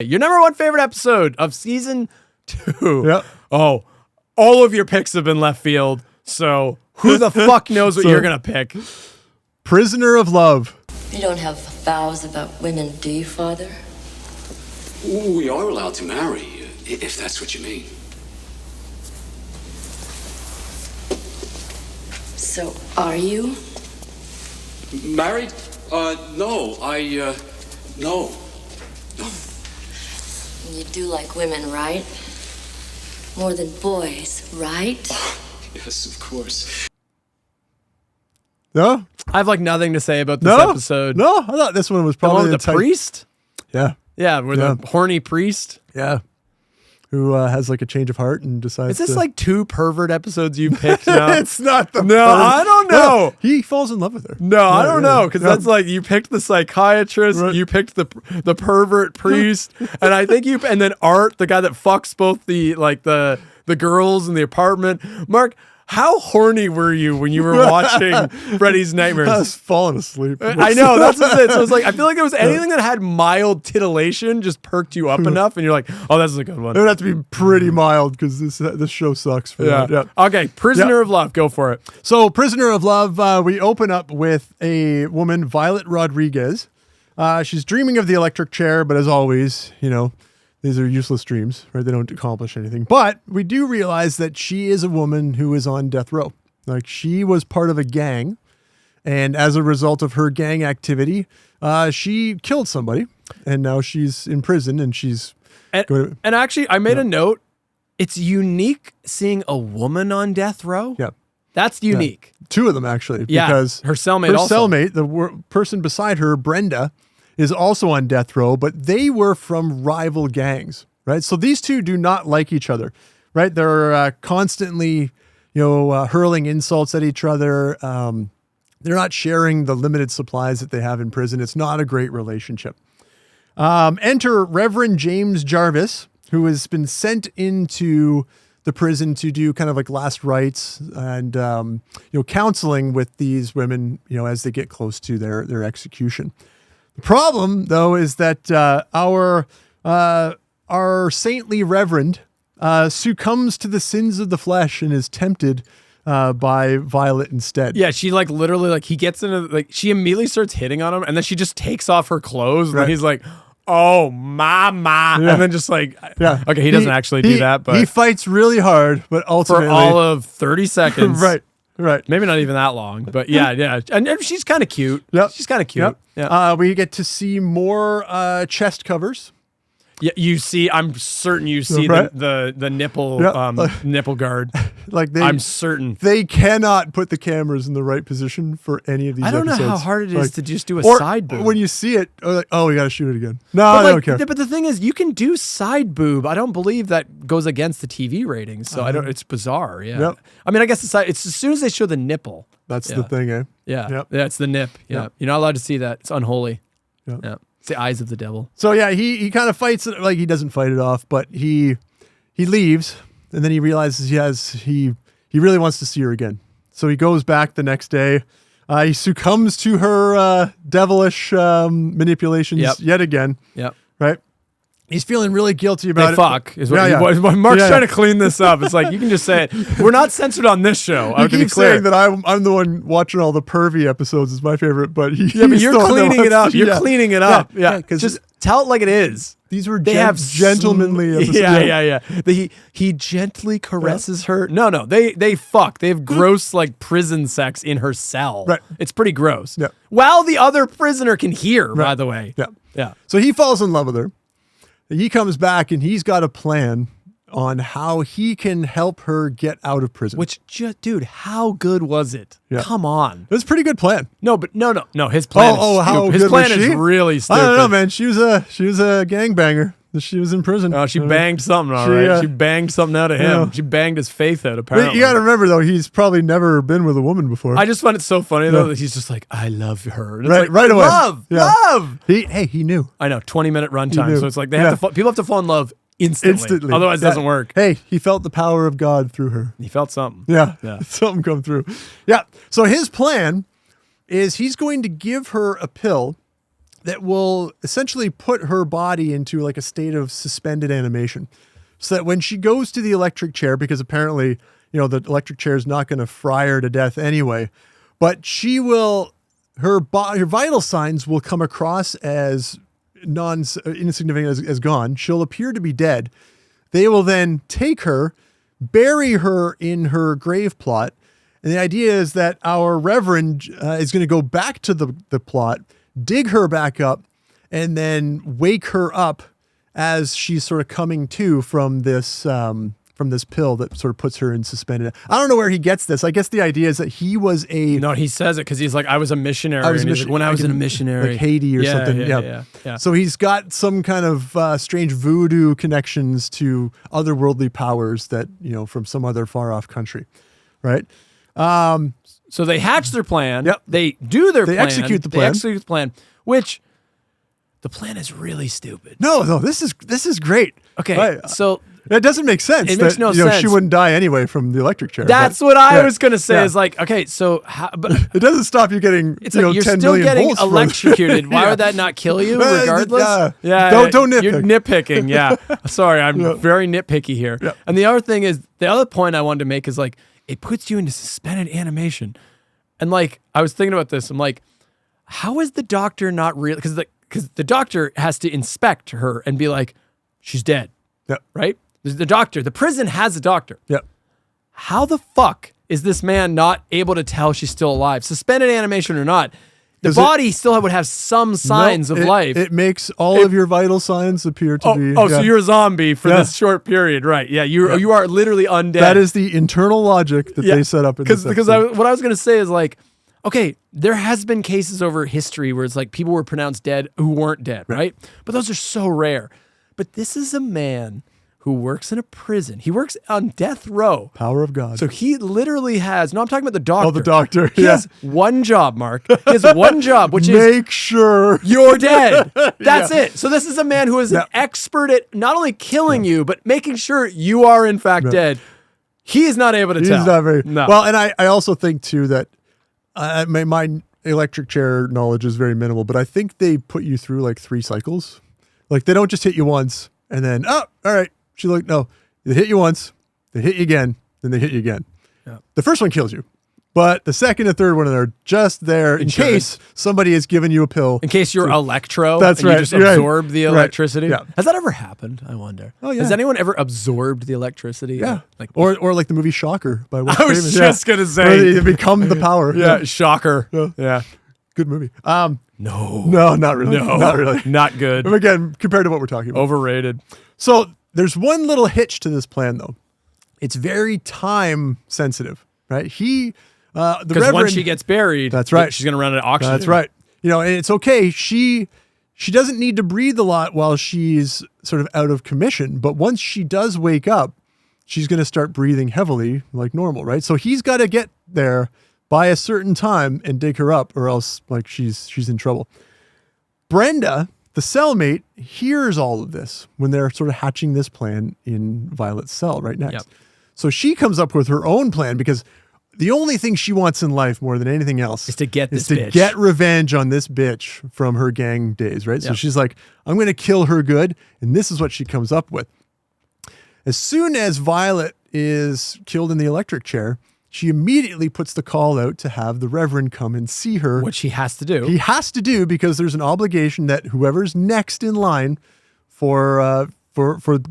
Your number one favorite episode of season 2. Yep. Oh, all of your picks have been left field. So who the fuck knows what you're going to pick? Prisoner of Love. You don't have vows about women, do you, Father? We are allowed to marry, if that's what you mean. So, are you? Married? No. No. You do like women, right? More than boys, right? Yes, of course. No? I have like nothing to say about this episode. No, I thought this one was The probably one with the priest? Yeah. Yeah, with the horny priest. Yeah. Who has like a change of heart and decides Is this like 2 pervert episodes you picked now? It's not the No, I don't know. No, he falls in love with her. No, I don't know, because that's like you picked the psychiatrist, Right. you picked the pervert priest, and I think and then Art, the guy that fucks both the girls in the apartment. Mark, how horny were you when you were watching Freddy's Nightmares? I was falling asleep. I know, that's what it is. So it's like, I feel like there was anything that had mild titillation just perked you up enough, and you're like, oh, this is a good one. It would have to be pretty mild because this show sucks for that. Yeah. Okay, Prisoner of Love, go for it. So, Prisoner of Love, we open up with a woman, Violet Rodriguez. She's dreaming of the electric chair, but as always, these are useless dreams, right? They don't accomplish anything. But we do realize that she is a woman who is on death row. Like, she was part of a gang, and as a result of her gang activity, she killed somebody, and now she's in prison, and she's... And actually, I made a note. It's unique seeing a woman on death row. Yeah. That's unique. Yeah. 2 of them, actually. Yeah, Because her cellmate the person beside her, Brenda, is also on death row, but they were from rival gangs, right? So these 2 do not like each other, right? They're constantly, hurling insults at each other. They're not sharing the limited supplies that they have in prison. It's not a great relationship. Enter Reverend James Jarvis, who has been sent into the prison to do kind of like last rites and, counseling with these women, as they get close to their execution. The problem, though, is that our saintly reverend succumbs to the sins of the flesh and is tempted by Violet instead. Yeah, she literally he gets into she immediately starts hitting on him, and then she just takes off her clothes, Right. and he's like, "Oh, mama," Yeah. and then just Yeah. okay, he doesn't actually do that, but he fights really hard, but ultimately for all of 30 seconds, right. Maybe not even that long, but yeah, and she's kind of cute. Yep. She's kind of cute. Yep. Yeah. We get to see more chest covers. Yeah, you see. I'm certain you see Right. the nipple Yep. nipple guard. I'm certain they cannot put the cameras in the right position for any of these. I don't know episodes. how hard it is to just do a or side boob. When you see it, we got to shoot it again. No, But I don't care. But the thing is, you can do side boob. I don't believe that goes against the TV ratings. So I don't. It's bizarre. Yeah. Yep. I mean, I guess it's as soon as they show the nipple. That's the thing, eh? Yeah. Yep. Yeah. It's the nip. Yeah. Yep. You're not allowed to see that. It's unholy. Yep. Yeah. It's the eyes of the devil. So yeah, he kind of fights it, he doesn't fight it off, but he leaves, and then he realizes he really wants to see her again. So he goes back the next day. He succumbs to her devilish manipulations yet again. Yep. Right. He's feeling really guilty about They it. fuck is what Mark's trying to clean this up. It's like, you can just say it. We're not censored on this show. I keep saying that I'm the one watching all the pervy episodes is my favorite, but but you're cleaning it up. You're cleaning it up. Yeah. Because Just tell it like it is. these were They have gentlemanly episodes. Yeah. He gently caresses her. No, they fuck. They have gross prison sex in her cell. Right. It's pretty gross. Yeah. While the other prisoner can hear, by Right. the way. Yeah. Yeah. So he falls in love with her. He comes back and he's got a plan on how he can help her get out of prison. Which, dude, how good was it? Yeah. Come on. It was a pretty good plan. No, but no. His plan is how stupid. His good plan was she? is really stupid. I don't know, man. She was a gangbanger. She was in prison. Oh, she banged something, all right. She banged something out of him. Yeah. She banged his faith out, But apparently. you got to remember, though, he's probably never been with a woman before. I just find it so funny, though, that he's just like, I love her. And it's Right- like, right away. Love! Yeah. Love! He knew. I know, 20-minute He runtime. knew. So it's like they have to people have to fall in love instantly. Otherwise, it doesn't work. Hey, he felt the power of God through her. He felt something. Yeah. Yeah. Something come through. Yeah. So his plan is he's going to give her a pill that will essentially put her body into like a state of suspended animation, so that when she goes to the electric chair, because apparently, the electric chair is not going to fry her to death anyway, but she will, her vital signs will come across as insignificant as gone. She'll appear to be dead. They will then take her, bury her in her grave plot. And the idea is that our Reverend is going to go back to the plot, dig her back up, and then wake her up as she's sort of coming to from this pill that sort of puts her in suspended. I don't know where he gets this. I guess the idea is that he was No, he says it because he's like, I was a missionary. When I was in a missionary. Like Haiti or something. Yeah. So he's got some kind of strange voodoo connections to otherworldly powers that, from some other far off country. Right. So they hatch their plan. Yep. They do their plan. They execute the plan. They execute the plan, which the plan is really stupid. No, this is great. Okay. Right. So it doesn't make sense. It makes no sense. She wouldn't die anyway from the electric chair. That's what I was going to say is like, okay, so but it doesn't stop you getting, it's like you're 10 still million getting volts from electrocuted. Why would that not kill you regardless? Yeah. Don't nitpick. You're nitpicking. Yeah. Sorry. I'm very nitpicky here. Yeah. And the other thing is, the other point I wanted to make is like, it puts you into suspended animation. And like, I was thinking about this. I'm like, how is the doctor not real? Because the doctor has to inspect her and be like, she's dead. Yep. Right? The doctor, the prison has a doctor. Yep. How the fuck is this man not able to tell she's still alive? Suspended animation or not, the body still would have some signs of life. It makes all of your vital signs appear to be. So you're a zombie for this short period, right? Yeah, you are literally undead. That is the internal logic that they set up in this episode. What I was going to say is like, okay, there has been cases over history where it's like people were pronounced dead who weren't dead, right? But those are so rare. But this is a man who works in a prison. He works on death row. Power of God. So he literally has, no, I'm talking about the doctor. Oh, the doctor. He has one job, Mark. He has one job, which is make sure you're dead. That's it. So this is a man who is an expert at not only killing you, but making sure you are in fact dead. He is not able to tell. He's not very. No. Well, and I also think too that my electric chair knowledge is very minimal, but I think they put you through like 3 cycles. Like they don't just hit you once and then, oh, all right. She's like, no, they hit you once, they hit you again, then they hit you again. Yeah. The first one kills you, but the second and third one are just there in case somebody has given you a pill. In case you're electro. That's and right. You just absorb the electricity. Yeah. Has that ever happened? I wonder. Oh, yeah. Has anyone ever absorbed the electricity? Yeah. Like, or like the movie Shocker by Wes I was Craven. just going to say. Where they become the power. Yeah. Shocker. Yeah. Good movie. No, not really. No, not really. Not good. But again, compared to what we're talking about. Overrated. So there's one little hitch to this plan, though. It's very time sensitive, right? Because once she gets buried, that's right. She's going to run out of oxygen. That's right. And it's okay. She doesn't need to breathe a lot while she's sort of out of commission. But once she does wake up, she's going to start breathing heavily like normal, right? So he's got to get there by a certain time and dig her up, or else like she's in trouble. Brenda, the cellmate, hears all of this when they're sort of hatching this plan in Violet's cell right next. Yep. So she comes up with her own plan because the only thing she wants in life more than anything else is to get this bitch. Get revenge on this bitch from her gang days, right? So she's like, I'm going to kill her good. And this is what she comes up with. As soon as Violet is killed in the electric chair, she immediately puts the call out to have the Reverend come and see her. Which he has to do. He has to do because there's an obligation that whoever's next in line for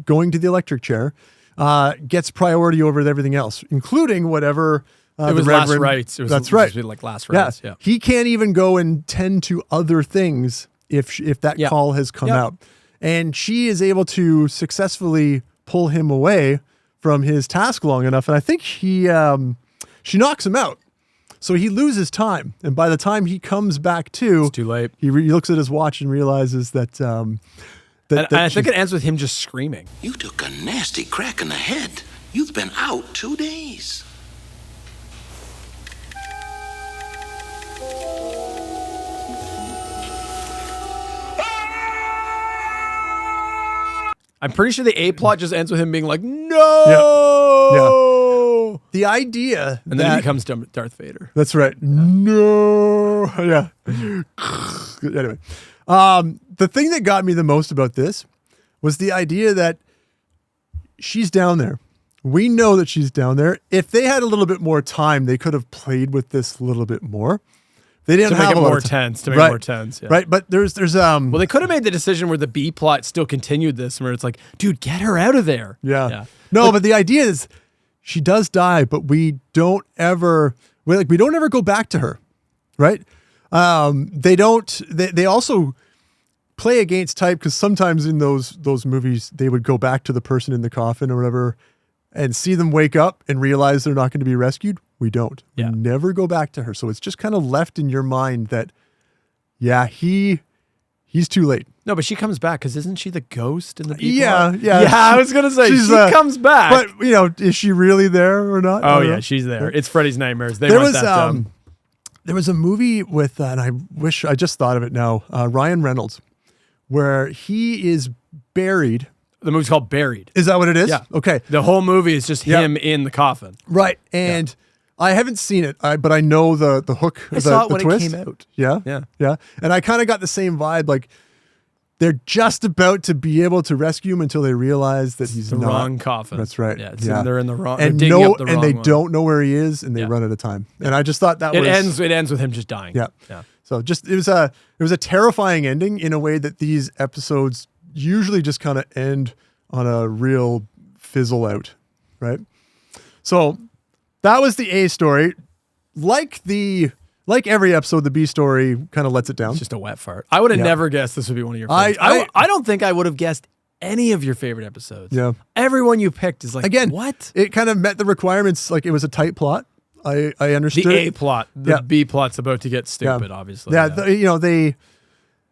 going to the electric chair gets priority over everything else, including whatever it was the last Reverend. rites. It was That's right. Like last rites. Yeah. He can't even go and tend to other things if that call has come out. And she is able to successfully pull him away from his task long enough. And I think she knocks him out. So he loses time. And by the time he comes back to, it's too late. He looks at his watch and realizes that... and I think it ends with him just screaming. You took a nasty crack in the head. You've been out 2 days. I'm pretty sure the A plot just ends with him being like, no. Yeah. The idea and then he becomes Darth Vader. That's right. No. Yeah. Anyway. The thing that got me the most about this was the idea that she's down there. We know that she's down there. If they had a little bit more time, they could have played with this a little bit more. They didn't to have make it a lot more of tense. To make it more tense. Yeah. Right. But there's Well, they could have made the decision where the B plot still continued this, where it's like, dude, get her out of there. Yeah. No, but the idea is she does die, but we don't ever go back to her. Right. They also play against type, because sometimes in those movies they would go back to the person in the coffin or whatever and see them wake up and realize they're not going to be rescued. We don't. Yeah. We never go back to her. So it's just kind of left in your mind that, yeah, he's too late. No, but she comes back, because isn't she the ghost in the B Yeah, plot? yeah. Yeah, I was gonna say she comes back. But is she really there or not? Oh yeah, she's there. It's Freddy's Nightmares. They There went was that dumb. there was a movie with, and I wish I just thought of it now, Ryan Reynolds, where he is buried. The movie's called Buried. Is that what it is? Yeah. Okay. The whole movie is just him in the coffin. Right. And I haven't seen it, but I know the hook. I saw it when twist. it came out. Yeah. Yeah. Yeah. And I kind of got the same vibe. Like, they're just about to be able to rescue him until they realize that he's The not. wrong coffin. That's right. Yeah, they're in the wrong. And they're digging up the wrong they one. don't know where he is, and they run out of time. And I just thought that It ends with him just dying. Yeah. Yeah. So it was a terrifying ending in a way that these episodes usually just kind of end on a real fizzle out, right? So that was the A story. Like every episode, the B story kind of lets it down. It's just a wet fart. I would have never guessed this would be one of your favorites. I don't think I would have guessed any of your favorite episodes. Yeah. Everyone you picked is like, Again, what? It kind of met the requirements. Like, it was a tight plot. I understood. The A plot. The B plot's about to get stupid, obviously. Yeah.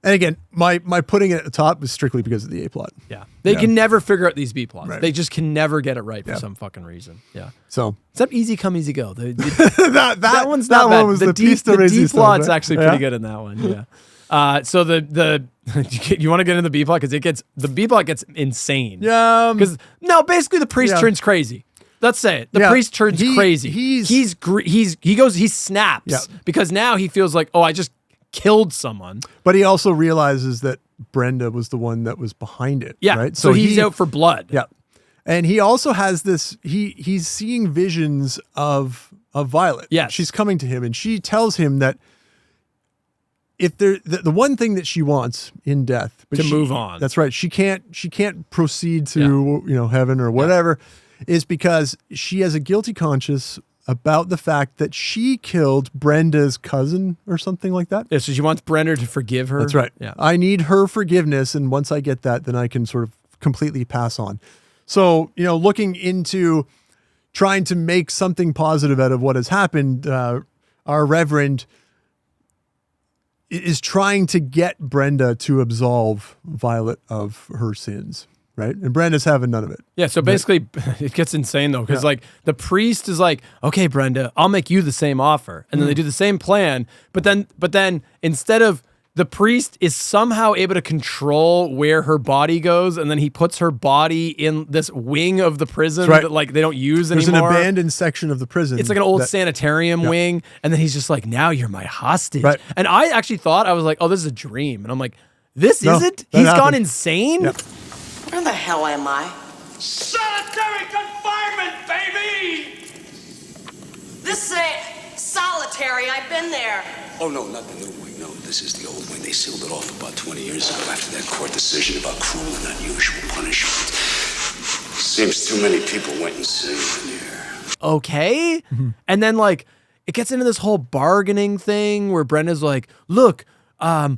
And again, my putting it at the top was strictly because of the A plot. Yeah. They can never figure out these B plots. Right. They just can never get it right for some fucking reason. Yeah. So Except Easy Come, Easy Go. that one's not bad. one was the piece de D resistance, plot's right? actually pretty good in that one. Yeah. So the you want to get into the B plot, because the B plot gets insane. Yeah. Because basically the priest turns crazy. Let's say it. The priest turns crazy. He snaps because now he feels like, oh, I just killed someone. But he also realizes that Brenda was the one that was behind it. Yeah. Right. So he's out for blood. Yeah. And he also has this. He's seeing visions of Violet. Yes. She's coming to him, and she tells him that if the one thing that she wants in death, but To move on. That's right. She can't proceed to heaven or whatever, is because she has a guilty conscience about the fact that she killed Brenda's cousin or something like that. Yeah, so she wants Brenda to forgive her. That's right. Yeah. I need her forgiveness, and once I get that, then I can sort of completely pass on. So, looking into trying to make something positive out of what has happened, our Reverend is trying to get Brenda to absolve Violet of her sins. Right. And Brenda's having none of it. Yeah. So basically, it gets insane though, because like the priest is like, okay, Brenda, I'll make you the same offer. And then they do the same plan. But then instead of the priest is somehow able to control where her body goes. And then he puts her body in this wing of the prison that like they don't use There's anymore. an abandoned section of the prison. It's like an old sanitarium wing. And then he's just like, now you're my hostage. Right. And I actually thought, I was like, oh, this is a dream. And I'm like, this No, isn't? that He's gone happened. insane? Yep. Where the hell am I? Solitary confinement, baby! This ain't solitary. I've been there. Oh, no, not the new wing. No, this is the old wing. They sealed it off about 20 years ago after that court decision about cruel and unusual punishment. Seems too many people went insane in here. Okay. And then like it gets into this whole bargaining thing where Brenda's like, look, my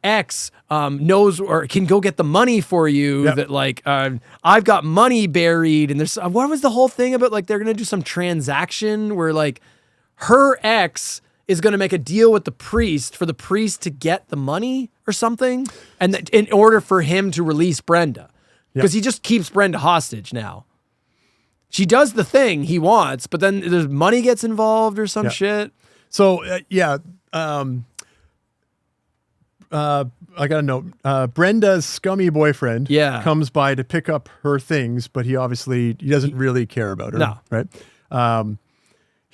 ex knows or can go get the money for you. Yep. That like I've got money buried, and there's what was the whole thing about? Like they're gonna do some transaction where like her ex is gonna make a deal with the priest for the priest to get the money or something, and in order for him to release Brenda, because he just keeps Brenda hostage now. She does the thing he wants, but then there's money gets involved or some shit. So I got a note. Brenda's scummy boyfriend comes by to pick up her things, but he doesn't really care about her. No. Right.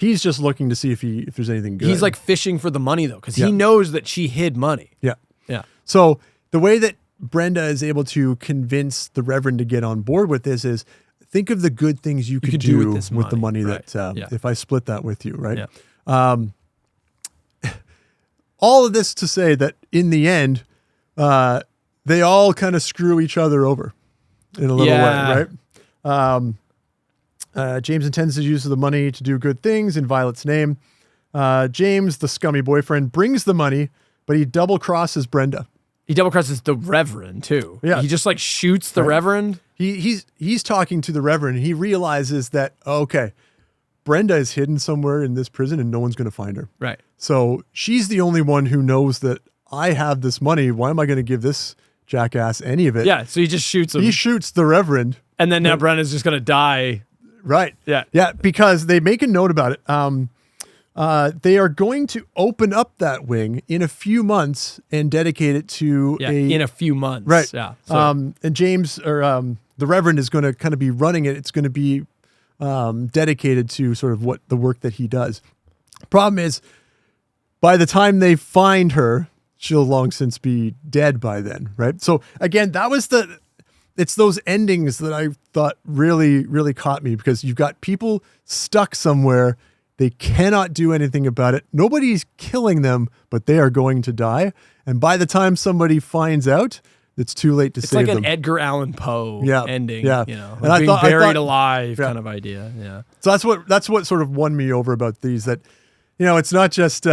He's just looking to see if there's anything good. He's like fishing for the money though, because Yeah. he knows that she hid money. yeah. Yeah. So the way that Brenda is able to convince the Reverend to get on board with this is think of the good things you could do with, this the money right. that Yeah. if I split that with you, right? Yeah. All of this to say that in the end, they all kind of screw each other over in a little Yeah. way, right? James intends to use the money to do good things in Violet's name. James, the scummy boyfriend, brings the money, but he double crosses Brenda. He double crosses the Reverend too. Yeah. He just like shoots the Reverend. He's talking to the Reverend, and he realizes that, okay, Brenda is hidden somewhere in this prison and no one's going to find her. Right. So she's the only one who knows that I have this money. Why am I going to give this jackass any of it? Yeah. So he just shoots him. He shoots the Reverend. And then now Brenda's just going to die. Right. Yeah. Yeah, because they make a note about it. They are going to open up that wing in a few months and dedicate it to in a few months. Right. Yeah. So, And James or the Reverend is going to kind of be running it. It's going to be dedicated to sort of what the work that he does. Problem is, by the time they find her, she'll long since be dead by then, right? So again, it's those endings that I thought really, really caught me, because you've got people stuck somewhere. They cannot do anything about it. Nobody's killing them, but they are going to die. And by the time somebody finds out, it's too late to it's save like them. an Edgar Allan Poe ending. Yeah. You know, And like I being thought- buried alive yeah. kind of idea. Yeah. So that's what sort of won me over about these, that, it's not just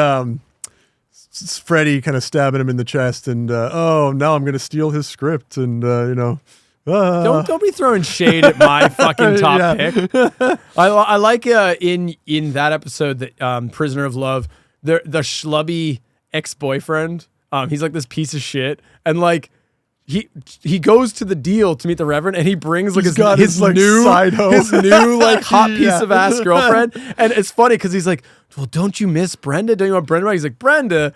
Freddy kind of stabbing him in the chest and, oh, now I'm going to steal his script and, Don't be throwing shade at my fucking top pick. I like in that episode that Prisoner of Love, the schlubby ex-boyfriend, he's like this piece of shit, and like he goes to the deal to meet the Reverend, and he brings like his like, new side hoe. his new like hot piece Yeah. of ass girlfriend. And it's funny because he's like, well, don't you miss Brenda? Don't you want Brenda back? He's like, Brenda,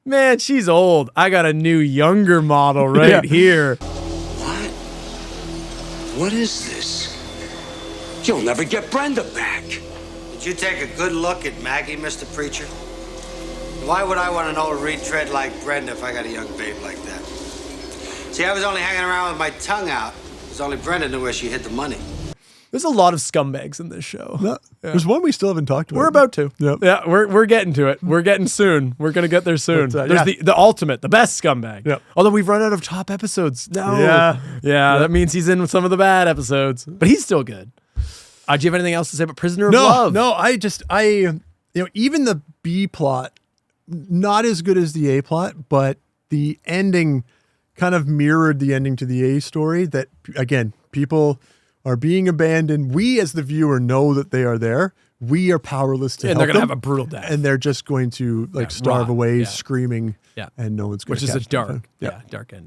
man, she's old. I got a new younger model right here. What? What is this? You'll never get Brenda back. Did you take a good look at Maggie, Mr. Preacher? Why would I want an old retread like Brenda if I got a young babe like that? See, I was only hanging around with my tongue out, because only Brenda knew where she hid the money. There's a lot of scumbags in this show. No, there's one we still haven't talked about. We're about to. Yep. Yeah, we're getting to it. We're getting soon. We're gonna get there soon. But, There's the ultimate, the best scumbag. Yep. Although we've run out of top episodes. No. Yeah. That means he's in some of the bad episodes, but he's still good. Do you have anything else to say about Prisoner of Love? No, even the B plot, not as good as the A plot, but the ending kind of mirrored the ending to the A story, that again, people are being abandoned. We as the viewer know that they are there. We are powerless to help And they're gonna them, have a brutal death. and they're just going to starve rot, away yeah. screaming, Yeah. and no one's going Which to is a catch them. dark end.